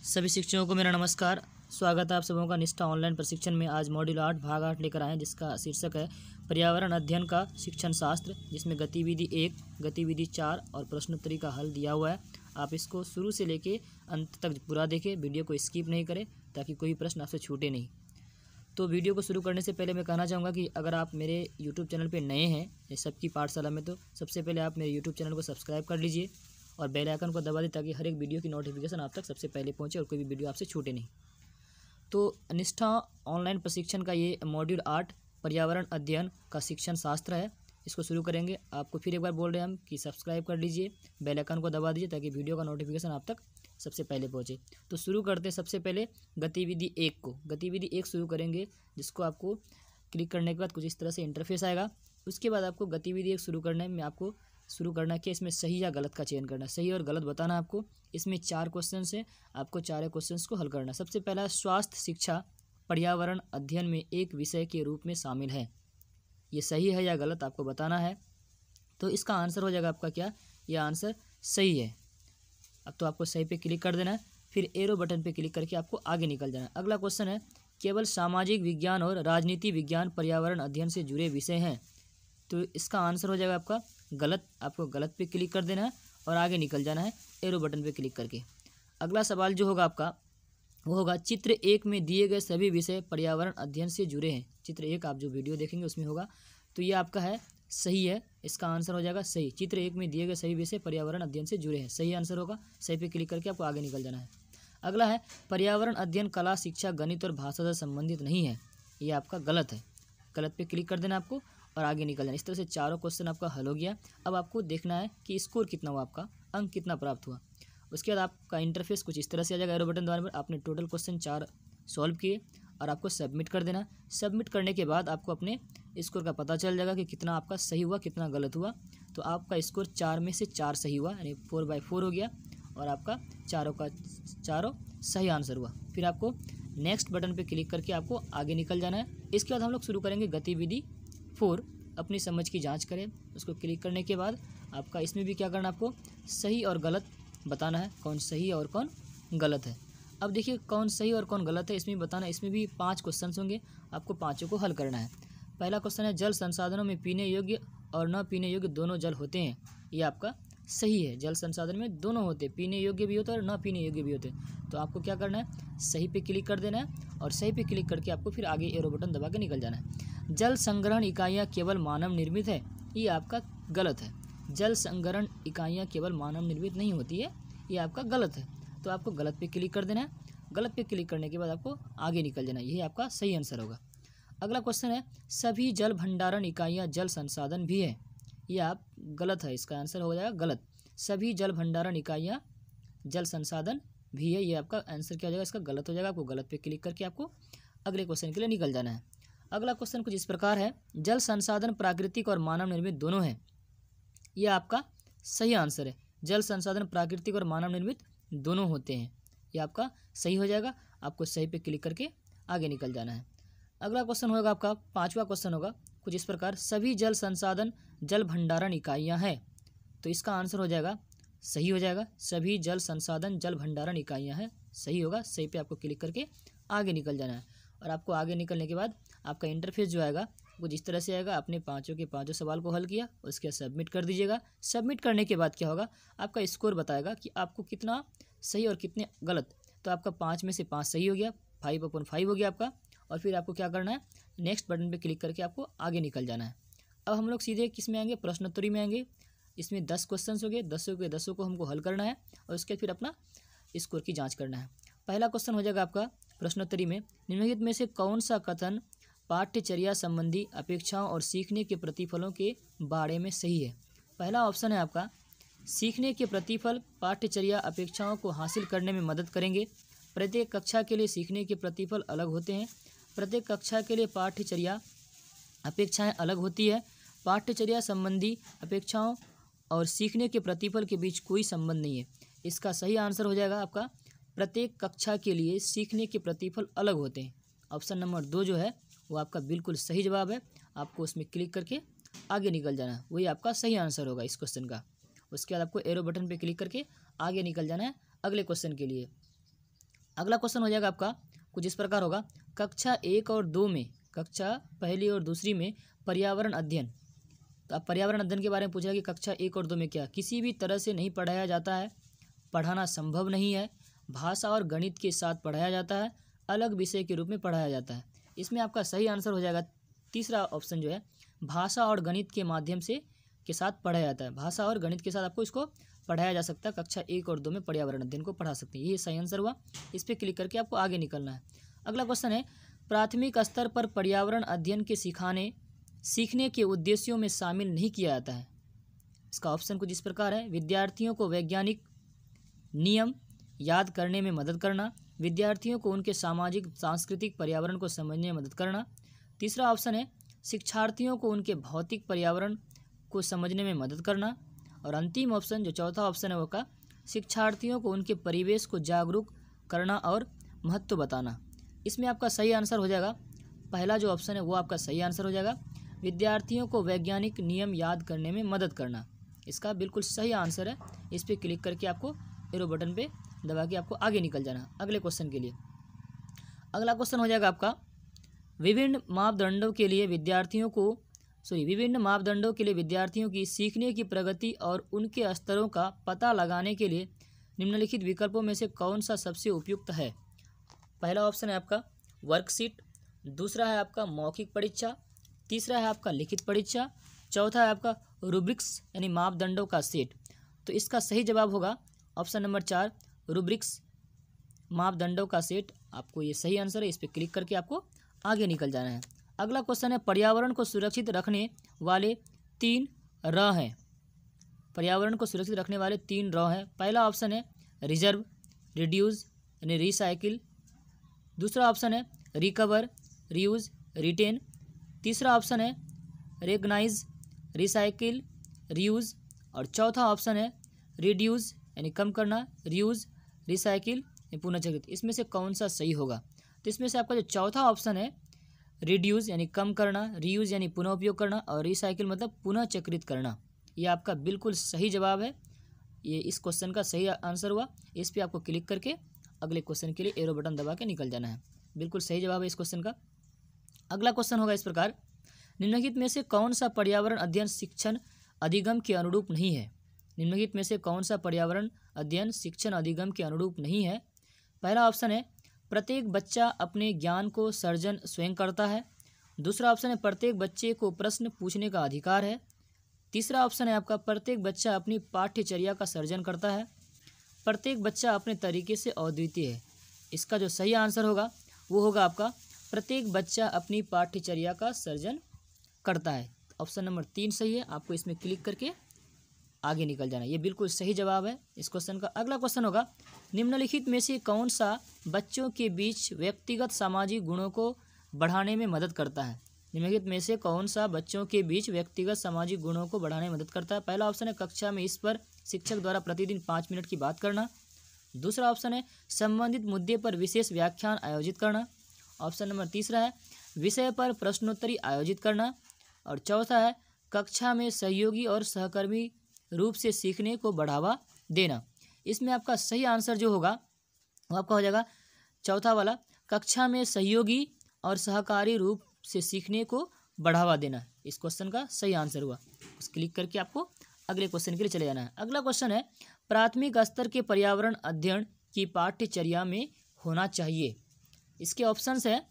सभी शिक्षकों को मेरा नमस्कार। स्वागत है आप सबों का निष्ठा ऑनलाइन प्रशिक्षण में। आज मॉड्यूल 8 भाग 8 लेकर आए हैं, जिसका शीर्षक है पर्यावरण अध्ययन का शिक्षण शास्त्र, जिसमें गतिविधि 1, गतिविधि 4 और प्रश्नोत्तरी का हल दिया हुआ है। आप इसको शुरू से लेके अंत तक पूरा देखें, वीडियो को स्किप नहीं करें ताकि कोई प्रश्न आपसे छूटे नहीं। तो वीडियो को शुरू करने से पहले मैं कहना चाहूँगा कि अगर आप मेरे यूट्यूब चैनल पर नए हैं ये सबकी पाठशाला में, तो सबसे पहले आप मेरे यूट्यूब चैनल को सब्सक्राइब कर लीजिए और बेल आइकन को दबा दें ताकि हर एक वीडियो की नोटिफिकेशन आप तक सबसे पहले पहुंचे और कोई भी वीडियो आपसे छूटे नहीं। तो निष्ठा ऑनलाइन प्रशिक्षण का ये मॉड्यूल 8 पर्यावरण अध्ययन का शिक्षण शास्त्र है। इसको शुरू करेंगे। आपको फिर एक बार बोल रहे हैं हम कि सब्सक्राइब कर लीजिए, बेल आइकन को दबा दीजिए ताकि वीडियो का नोटिफिकेशन आप तक सबसे पहले पहुँचे। तो शुरू करते हैं सबसे पहले गतिविधि 1 को। गतिविधि 1 शुरू करेंगे, जिसको आपको क्लिक करने के बाद कुछ इस तरह से इंटरफेस आएगा। उसके बाद आपको गतिविधि 1 शुरू करने में आपको शुरू करना है कि इसमें सही या गलत का चयन करना है। सही और गलत बताना है आपको। इसमें 4 क्वेश्चन है, आपको 4 क्वेश्चंस को हल करना है। सबसे पहला, स्वास्थ्य शिक्षा पर्यावरण अध्ययन में एक विषय के रूप में शामिल है। ये सही है या गलत आपको बताना है। तो इसका आंसर हो जाएगा आपका क्या, यह आंसर सही है। अब तो आपको सही पे क्लिक कर देना है, फिर एरो बटन पे क्लिक करके आपको आगे निकल जाना है। अगला क्वेश्चन है, केवल सामाजिक विज्ञान और राजनीति विज्ञान पर्यावरण अध्ययन से जुड़े विषय हैं। तो इसका आंसर हो जाएगा आपका गलत। आपको गलत पे क्लिक कर देना है और आगे निकल जाना है एरो बटन पे क्लिक करके। अगला सवाल जो होगा आपका वो होगा, चित्र 1 में दिए गए सभी विषय पर्यावरण अध्ययन से जुड़े हैं। चित्र 1 आप जो वीडियो देखेंगे उसमें होगा। तो ये आपका है सही है। इसका आंसर हो जाएगा सही। चित्र 1 में दिए गए सभी विषय पर्यावरण अध्ययन से जुड़े हैं, सही आंसर होगा। सही पे क्लिक करके आपको आगे निकल जाना है। अगला है, पर्यावरण अध्ययन कला शिक्षा गणित और भाषा से संबंधित नहीं है। ये आपका गलत है। गलत पे क्लिक कर देना आपको और आगे निकल जाना। इस तरह से चारों क्वेश्चन आपका हल हो गया। अब आपको देखना है कि स्कोर कितना हुआ, आपका अंक कितना प्राप्त हुआ। उसके बाद आपका इंटरफेस कुछ इस तरह से आ जाएगा। एरो बटन दबाने पर आपने टोटल क्वेश्चन 4 सॉल्व किए और आपको सबमिट कर देना। सबमिट करने के बाद आपको अपने स्कोर का पता चल जाएगा कि कितना आपका सही हुआ, कितना गलत हुआ। तो आपका स्कोर 4 में से 4 सही हुआ, यानी 4/4 हो गया और आपका चारों का चारों सही आंसर हुआ। फिर आपको नेक्स्ट बटन पे क्लिक करके आपको आगे निकल जाना है। इसके बाद हम लोग शुरू करेंगे गतिविधि 4, अपनी समझ की जांच करें। उसको क्लिक करने के बाद आपका इसमें भी क्या करना, आपको सही और गलत बताना है, कौन सही है और कौन गलत है। अब देखिए कौन सही और कौन गलत है इसमें बताना। इसमें भी 5 क्वेश्चन होंगे, आपको पाँचों को हल करना है। पहला क्वेश्चन है, जल संसाधनों में पीने योग्य और न पीने योग्य दोनों जल होते हैं। ये आपका सही है। जल संसाधन में दोनों होते हैं, पीने योग्य भी होते हैं और न पीने योग्य भी होते हैं। तो आपको क्या करना है, सही पे क्लिक कर देना है और सही पे क्लिक करके आपको फिर आगे एरो बटन दबा के निकल जाना है। जल संग्रहण इकाइयाँ केवल मानव निर्मित है। ये आपका गलत है। जल संग्रहण इकाइयाँ केवल मानव निर्मित नहीं होती है, ये आपका गलत है। तो आपको गलत पे क्लिक कर देना है। गलत पे क्लिक करने के बाद आपको आगे निकल जाना है। यही आपका सही आंसर होगा। अगला क्वेश्चन है, सभी जल भंडारण इकाइयाँ जल संसाधन भी है। ये आप गलत है। इसका आंसर हो जाएगा गलत। सभी जल भंडारण इकाइयाँ जल संसाधन भी है, ये आपका आंसर क्या हो जाएगा, इसका गलत हो जाएगा। आपको गलत पे क्लिक करके आपको अगले क्वेश्चन के लिए निकल जाना है। अगला क्वेश्चन कुछ इस प्रकार है, जल संसाधन प्राकृतिक और मानव निर्मित दोनों है। ये आपका सही आंसर है। जल संसाधन प्राकृतिक और मानव निर्मित दोनों होते हैं, ये आपका सही हो जाएगा। आपको सही पे क्लिक करके आगे निकल जाना है। अगला क्वेश्चन होगा आपका 5वां क्वेश्चन होगा कुछ इस प्रकार, सभी जल संसाधन जल भंडारण इकाइयाँ हैं। तो इसका आंसर हो जाएगा सही हो जाएगा। सभी जल संसाधन जल भंडारण इकाइयाँ हैं, सही होगा। सही पे आपको क्लिक करके आगे निकल जाना है। और आपको आगे निकलने के बाद आपका इंटरफेस जो आएगा वो जिस तरह से आएगा। आपने पाँचों के पाँचों सवाल को हल किया, उसके बाद सबमिट कर दीजिएगा। सबमिट करने के बाद क्या होगा, आपका स्कोर बताएगा कि आपको कितना सही और कितने गलत। तो आपका 5 में से 5 सही हो गया, 5/5 हो गया आपका। और फिर आपको क्या करना है, नेक्स्ट बटन पे क्लिक करके आपको आगे निकल जाना है। अब हम लोग सीधे किस में आएंगे, प्रश्नोत्तरी में आएंगे। इसमें 10 क्वेश्चन हो गए, 10 के 10 को हमको हल करना है और उसके फिर अपना स्कोर की जाँच करना है। पहला क्वेश्चन हो जाएगा आपका प्रश्नोत्तरी में, निम्नलिखित में से कौन सा कथन पाठ्यचर्या संबंधी अपेक्षाओं और सीखने के प्रतिफलों के बारे में सही है। पहला ऑप्शन है आपका, सीखने के प्रतिफल पाठ्यचर्या अपेक्षाओं को हासिल करने में मदद करेंगे। प्रत्येक कक्षा के लिए सीखने के प्रतिफल अलग होते हैं। प्रत्येक कक्षा के लिए पाठ्यचर्या अपेक्षाएं अलग होती है। पाठ्यचर्या संबंधी अपेक्षाओं और सीखने के प्रतिफल के बीच कोई संबंध नहीं है। इसका सही आंसर हो जाएगा आपका, प्रत्येक कक्षा के लिए सीखने के प्रतिफल अलग होते हैं। ऑप्शन नंबर 2 जो है वो आपका बिल्कुल सही जवाब है। आपको उसमें क्लिक करके आगे निकल जाना है, वही आपका सही आंसर होगा इस क्वेश्चन का। उसके बाद आपको एरो बटन पे क्लिक करके आगे निकल जाना है अगले क्वेश्चन के लिए। अगला क्वेश्चन हो जाएगा आपका कुछ इस प्रकार होगा, कक्षा 1 और 2 में, कक्षा पहली और दूसरी में पर्यावरण अध्ययन। तो अब पर्यावरण अध्ययन के बारे में पूछा कि कक्षा 1 और 2 में क्या किसी भी तरह से नहीं पढ़ाया जाता है, पढ़ाना संभव नहीं है, भाषा और गणित के साथ पढ़ाया जाता है, अलग विषय के रूप में पढ़ाया जाता है। इसमें आपका सही आंसर हो जाएगा तीसरा ऑप्शन जो है, भाषा और गणित के माध्यम से के साथ पढ़ाया जाता है। भाषा और गणित के साथ आपको इसको पढ़ाया जा सकता है। कक्षा 1 और 2 में पर्यावरण अध्ययन को पढ़ा सकते हैं। ये सही आंसर हुआ। इस पर क्लिक करके आपको आगे निकलना है। अगला क्वेश्चन है, प्राथमिक स्तर पर पर्यावरण अध्ययन के सीखने के उद्देश्यों में शामिल नहीं किया जाता है। इसका ऑप्शन कुछ इस प्रकार है, विद्यार्थियों को वैज्ञानिक नियम याद करने में मदद करना, विद्यार्थियों को उनके सामाजिक सांस्कृतिक पर्यावरण को समझने में मदद करना। तीसरा ऑप्शन है, शिक्षार्थियों को उनके भौतिक पर्यावरण को समझने में मदद करना। और अंतिम ऑप्शन जो चौथा ऑप्शन है वो का, शिक्षार्थियों को उनके परिवेश को जागरूक करना और महत्व बताना। इसमें आपका सही आंसर हो जाएगा पहला जो ऑप्शन है वो आपका सही आंसर हो जाएगा, विद्यार्थियों को वैज्ञानिक नियम याद करने में मदद करना। इसका बिल्कुल सही आंसर है। इस पर क्लिक करके आपको एरो बटन पे दबा के आपको आगे निकल जाना अगले क्वेश्चन के लिए। अगला क्वेश्चन हो जाएगा आपका, विभिन्न मापदंडों के लिए विद्यार्थियों की सीखने की प्रगति और उनके स्तरों का पता लगाने के लिए निम्नलिखित विकल्पों में से कौन सा सबसे उपयुक्त है। पहला ऑप्शन है आपका वर्कशीट, दूसरा है आपका मौखिक परीक्षा, तीसरा है आपका लिखित परीक्षा, चौथा है आपका रूब्रिक्स यानी मापदंडों का सेट। तो इसका सही जवाब होगा ऑप्शन नंबर 4 रूब्रिक्स मापदंडों का सेट। आपको ये सही आंसर है। इस पर क्लिक करके आपको आगे निकल जाना है। अगला क्वेश्चन है, पर्यावरण को सुरक्षित रखने वाले 3 र हैं। पर्यावरण को सुरक्षित रखने वाले 3 र हैं। पहला ऑप्शन है रिजर्व, रिड्यूस यानी रिसाइकिल, दूसरा ऑप्शन है रिकवर, रीयूज, रिटेन, तीसरा ऑप्शन है रेकग्नाइज, रिसाइकिल, रीयूज, और चौथा ऑप्शन है रिड्यूस यानी कम करना, रीयूज, रिसाइकिल, पुनर्चक्रित। इसमें से कौन सा सही होगा? तो इसमें से आपका जो चौथा ऑप्शन है रिड्यूस यानी कम करना, रीयूज यानी पुनः उपयोग करना, और रिसाइकिल मतलब पुनः चक्रित करना, ये आपका बिल्कुल सही जवाब है। ये इस क्वेश्चन का सही आंसर हुआ। इस पर आपको क्लिक करके अगले क्वेश्चन के लिए एरो बटन दबा के निकल जाना है। बिल्कुल सही जवाब है इस क्वेश्चन का। अगला क्वेश्चन होगा इस प्रकार, निम्नलिखित में से कौन सा पर्यावरण अध्ययन शिक्षण अधिगम के अनुरूप नहीं है। निम्नलिखित में से कौन सा पर्यावरण अध्ययन शिक्षण अधिगम के अनुरूप नहीं है। पहला ऑप्शन है प्रत्येक बच्चा अपने ज्ञान को सर्जन स्वयं करता है, दूसरा ऑप्शन है प्रत्येक बच्चे को प्रश्न पूछने का अधिकार है, तीसरा ऑप्शन है आपका प्रत्येक बच्चा अपनी पाठ्यचर्या का सर्जन करता है, प्रत्येक बच्चा अपने तरीके से अद्वितीय है। इसका जो सही आंसर होगा वो होगा आपका प्रत्येक बच्चा अपनी पाठ्यचर्या का सर्जन करता है। ऑप्शन नंबर 3 सही है। आपको इसमें क्लिक करके आगे निकल जाना, ये बिल्कुल सही जवाब है इस क्वेश्चन का। अगला क्वेश्चन होगा, निम्नलिखित में से कौन सा बच्चों के बीच व्यक्तिगत सामाजिक गुणों को बढ़ाने में मदद करता है। निम्नलिखित में से कौन सा बच्चों के बीच व्यक्तिगत सामाजिक गुणों को बढ़ाने में मदद करता है। पहला ऑप्शन है कक्षा में इस पर शिक्षक द्वारा प्रतिदिन 5 मिनट की बात करना, दूसरा ऑप्शन है संबंधित मुद्दे पर विशेष व्याख्यान आयोजित करना, ऑप्शन नंबर तीसरा है विषय पर प्रश्नोत्तरी आयोजित करना, और चौथा है कक्षा में सहयोगी और सहकर्मी रूप से सीखने को बढ़ावा देना। इसमें आपका सही आंसर जो होगा वो आपका हो जाएगा चौथा वाला, कक्षा में सहयोगी और सहकारी रूप से सीखने को बढ़ावा देना। इस क्वेश्चन का सही आंसर हुआ। उस क्लिक करके आपको अगले क्वेश्चन के लिए चले जाना है। अगला क्वेश्चन है, प्राथमिक स्तर के पर्यावरण अध्ययन की पाठ्यचर्या में होना चाहिए। इसके ऑप्शंस है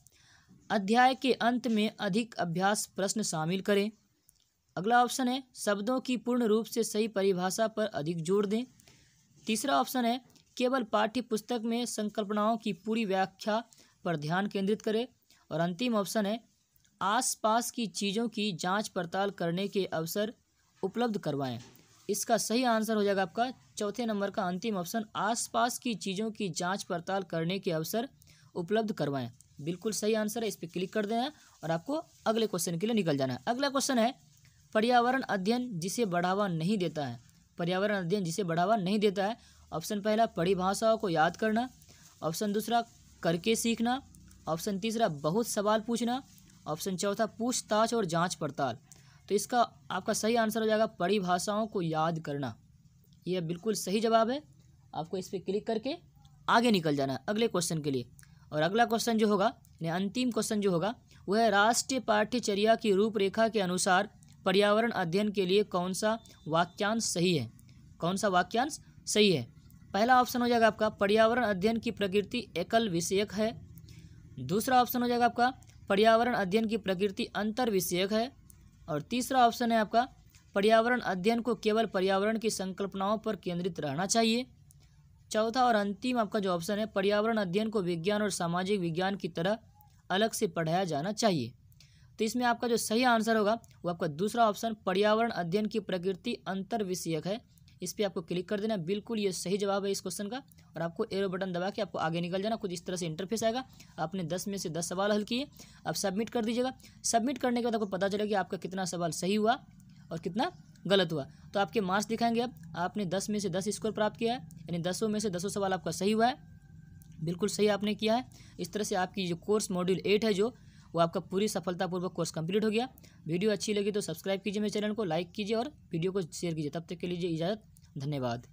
अध्याय के अंत में अधिक अभ्यास प्रश्न शामिल करें, अगला ऑप्शन है शब्दों की पूर्ण रूप से सही परिभाषा पर अधिक जोर दें, तीसरा ऑप्शन है केवल पाठ्य पुस्तक में संकल्पनाओं की पूरी व्याख्या पर ध्यान केंद्रित करें, और अंतिम ऑप्शन है आसपास की चीज़ों की जांच पड़ताल करने के अवसर उपलब्ध करवाएं। इसका सही आंसर हो जाएगा आपका चौथे नंबर का अंतिम ऑप्शन, आसपास की चीज़ों की जांच पड़ताल करने के अवसर उपलब्ध करवाएं। बिल्कुल सही आंसर है। इस पर क्लिक कर देना और आपको अगले क्वेश्चन के लिए निकल जाना है। अगला क्वेश्चन है, पर्यावरण अध्ययन जिसे बढ़ावा नहीं देता है। पर्यावरण अध्ययन जिसे बढ़ावा नहीं देता है। ऑप्शन पहला परिभाषाओं को याद करना, ऑप्शन दूसरा करके सीखना, ऑप्शन तीसरा बहुत सवाल पूछना, ऑप्शन चौथा पूछताछ और जांच पड़ताल। तो इसका आपका सही आंसर हो जाएगा परिभाषाओं को याद करना। यह बिल्कुल सही जवाब है। आपको इस पर क्लिक करके आगे निकल जाना है अगले क्वेश्चन के लिए। और अगला क्वेश्चन जो होगा, यानी अंतिम क्वेश्चन जो होगा, वह है राष्ट्रीय पाठ्यचर्या की रूपरेखा के अनुसार पर्यावरण अध्ययन के लिए कौन सा वाक्यांश सही है। कौन सा वाक्यांश सही है। पहला ऑप्शन हो जाएगा आपका पर्यावरण अध्ययन की प्रकृति एकल विषयक है। दूसरा ऑप्शन हो जाएगा आपका पर्यावरण अध्ययन की प्रकृति अंतर विषयक है। और तीसरा ऑप्शन है आपका पर्यावरण अध्ययन को केवल पर्यावरण की संकल्पनाओं पर केंद्रित रहना चाहिए। चौथा और अंतिम आपका जो ऑप्शन है पर्यावरण अध्ययन को विज्ञान और सामाजिक विज्ञान की तरह अलग से पढ़ाया जाना चाहिए। तो इसमें आपका जो सही आंसर होगा वो आपका दूसरा ऑप्शन पर्यावरण अध्ययन की प्रकृति अंतर विषयक है। इस पर आपको क्लिक कर देना, बिल्कुल ये सही जवाब है इस क्वेश्चन का। और आपको एरो बटन दबा के आपको आगे निकल जाना। कुछ इस तरह से इंटरफेस आएगा, आपने 10 में से 10 सवाल हल किए, अब सबमिट कर दीजिएगा। सबमिट करने के बाद आपको पता चलेगा कि आपका कितना सवाल सही हुआ और कितना गलत हुआ। तो आपके मार्क्स दिखाएंगे। अब आपने 10 में से 10 स्कोर प्राप्त किया है, यानी 10 में से 10 सवाल आपका सही हुआ है, बिल्कुल सही आपने किया है। इस तरह से आपकी जो कोर्स मॉड्यूल 8 है जो वो आपका पूरी सफलतापूर्वक कोर्स कंप्लीट हो गया। वीडियो अच्छी लगी तो सब्सक्राइब कीजिए मेरे चैनल को, लाइक कीजिए और वीडियो को शेयर कीजिए। तब तक के लिए इजाज़त, धन्यवाद।